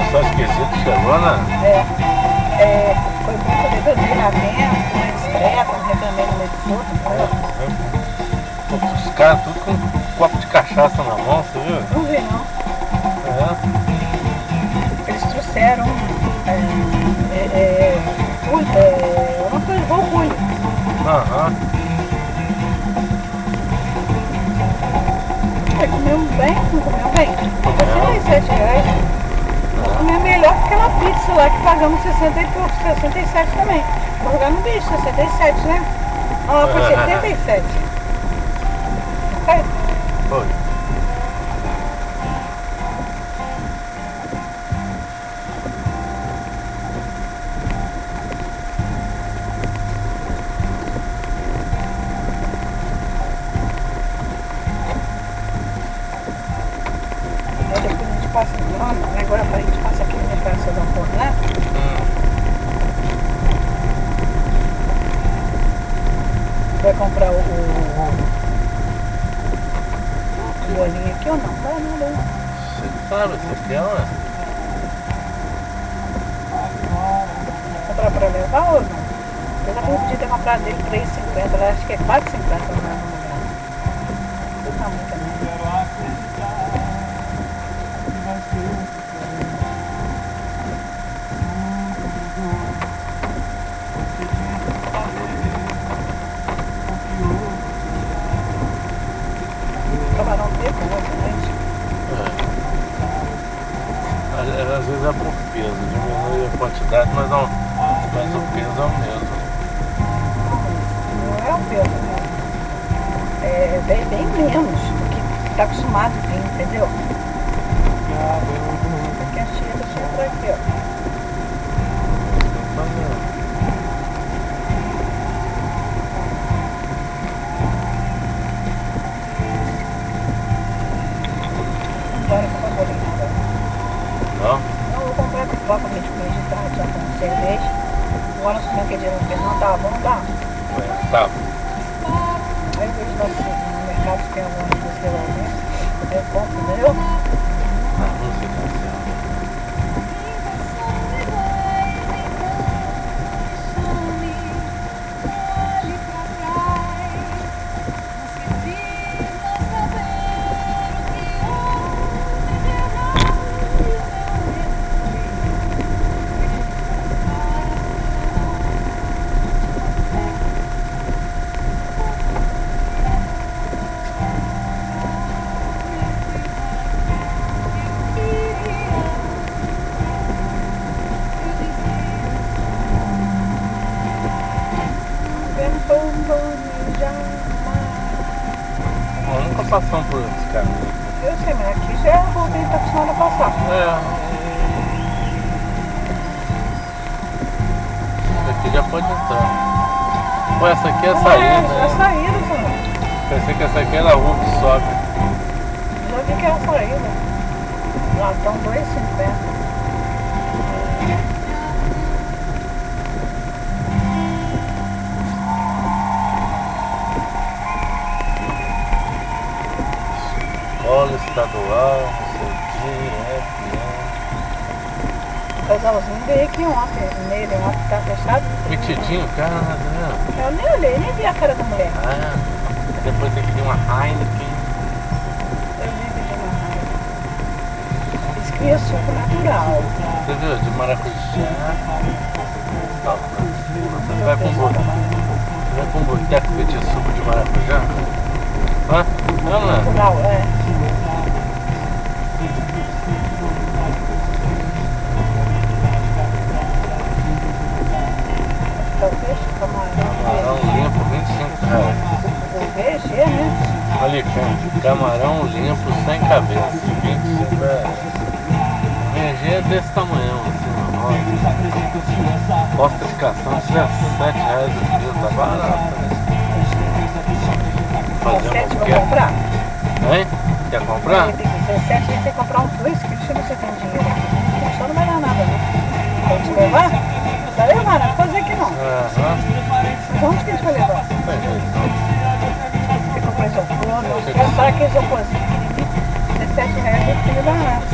pessoal esquisito chegou, né? Foi bom poder beber lá dentro, comer discreto, não reclamei no meio dos outros, Os caras tudo com um copo de cachaça na mão, você viu? não vi não. Eles trouxeram uma coisa igual rolho. Comemos bem, não comemos bem. Foi R$7. Nós comemos melhor que aquela pizza lá que pagamos 60 e pouco, 67 também. Vou jogar no bicho, 67, né? Não, foi 77. Ok? Foi. Agora a gente passa aqui no mercado São Paulo, né? Vai comprar o bolinho aqui ou não? Vai não, não. Você sabe, você quer, né? Comprar pra levar ou não? Eu já podia ter comprado dele R$3,50, eu acho que é R$4,50 no lugar. Não tá muito também. Camarão preto, gente. Às vezes é por peso, diminui a quantidade, mas o peso é o mesmo. Não é o peso mesmo. É bem menos do que está acostumado a ter, entendeu? Aqui a cheia por aqui, ó. Bora comprar bolinho agora. Não? Não, eu vou comprar pipoca pra gente comer de tarde, já com cerveja. Agora nós comemos aquele dia não tá bom, tá? Tá. Aí eu vejo no mercado se tem alguma coisa que eu compro, entendeu? A música, nunca passamos por esse caminho. Eu sei, mas aqui já é a rua que a gente tá acostumado a passar. Aqui já pode entrar. Pô, essa aqui é a saída, É né? a saída, senhor. Pensei que essa aqui era a rua que sobe. Já vi que é a saída. Lá estão R$2,50. Escola estadual, não sei o que, O casalzinho veio aqui ontem, nele ontem, tá fechado. Metidinho, cara, né? Eu nem olhei, nem vi a cara da mulher. Depois tem que ter uma Heineken. Eu vi que tem uma raiva. Diz que é suco natural. Você viu? De maracujá. Você vai com um boteco pedir suco de maracujá? Hã? Não, não. Natural, Peixe, camarão limpo, R$25. O peixe é, né? Olha, camarão limpo, sem cabeça, R$25. MG é desse tamanhão, assim, na roda. Costa de cação, R$17 o quilo, tá barato. Fazer uma vou comprar? Hein? Quer comprar? Tem 17, a gente tem que comprar uns 2 quilos, deixa eu ver se eu tenho dinheiro aqui. Só não vai dar nada, né? Pode te levar? Vai levar, não pode dizer que não. Mas onde que a gente vai levar? Você comprou isopor, eu quero comprar aquele isoporzinho pequenininho, R$17 o quilo barato.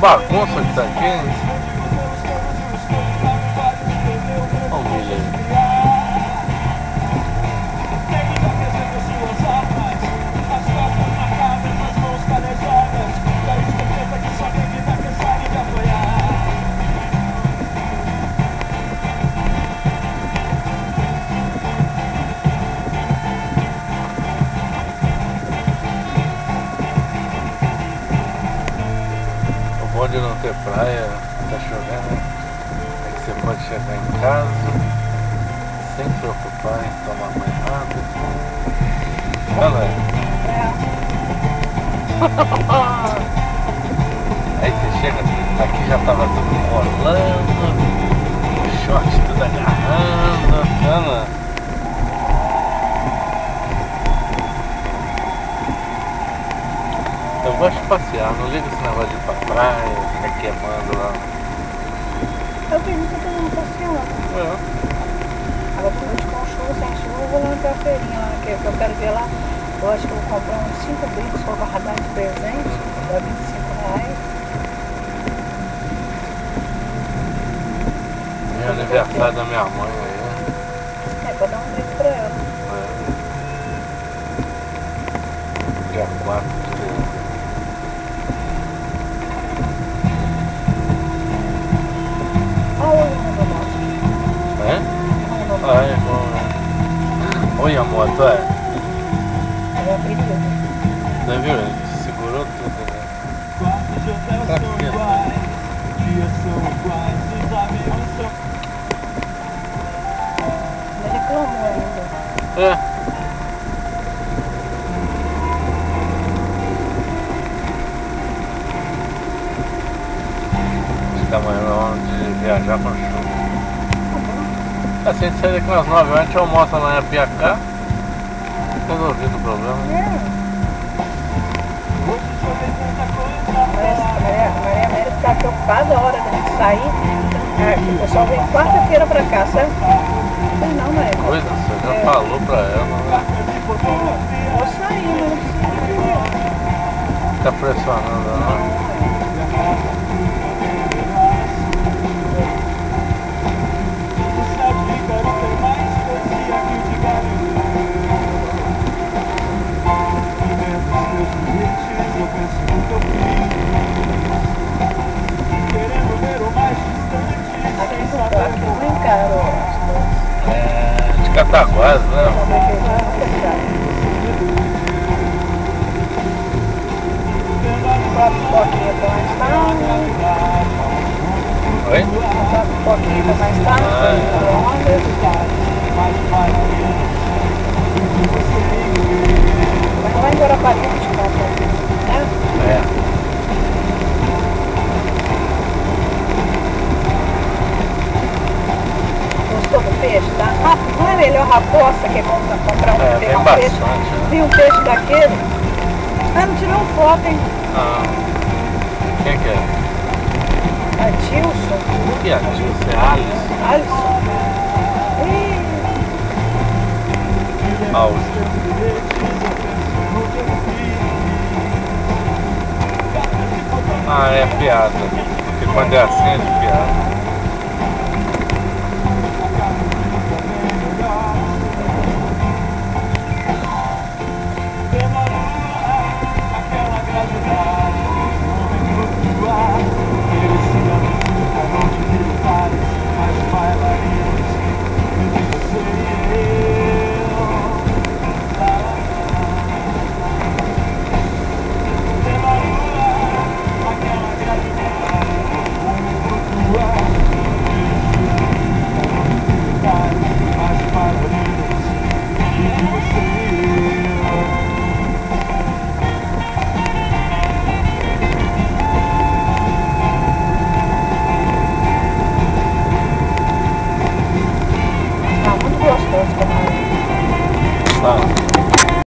bagunça que tá aqui, hein? Olha o milho aí. De não ter praia, tá chovendo, né? É que você pode chegar em casa sem se preocupar em tomar banho rápido. Olha lá. Aí você chega, aqui já tava tudo rolando, o short tudo agarrando. Olha lá. Eu gosto de passear, não ligo esse negócio de ir pra praia, ficar queimando lá. Eu vi que todo mundo passeando. É. Agora por noite com chuva, sem chuva, eu vou lá pra feirinha lá, que eu quero ver lá. Eu acho que eu vou comprar uns 5 brindes pra guardar de presente, dá R$25. Meu aniversário da minha mãe aí. É, pra dar um brinde pra ela. Dia 4 de dezembro. Olha o mundo nosso. É? Ah, é bom, né? Olha a moto, é. É perigo. Você viu? Ele segurou tudo, né? Tá aqui, Ele reclamou ainda. é. Amanhã é hora de viajar com chuva. Assim, a gente sai daqui umas 9 horas, a gente almoça lá em Apiacá. Resolvido o problema. A Maria América tá preocupada a hora da gente sair. O pessoal vem quarta-feira pra cá, sabe? Eu falei, não, Maria. Coisa, você já falou pra ela, né? Vou sair, mas não precisa. Tá pressionando ela, né? Aqui não encaro as coisas. É, de Cataguás, né? Uma pipoquinha pra mais tarde. Oi? Uma pipoquinha pra mais tarde. Mas não vai embora pra dentro de casa, né? É. Gostou do peixe? Tá? Não é melhor raposa que é comprar um, Vem um bastante, peixe? né? Tem um peixe daquele? Ah, não tirou foto, hein? Ah. Quem que é? Adilson. O que é Adilson? É Alisson? Alisson. Ih. Ah, é piada. Porque quando é assim é de piada. Tá muito gostoso, camarão. Tá.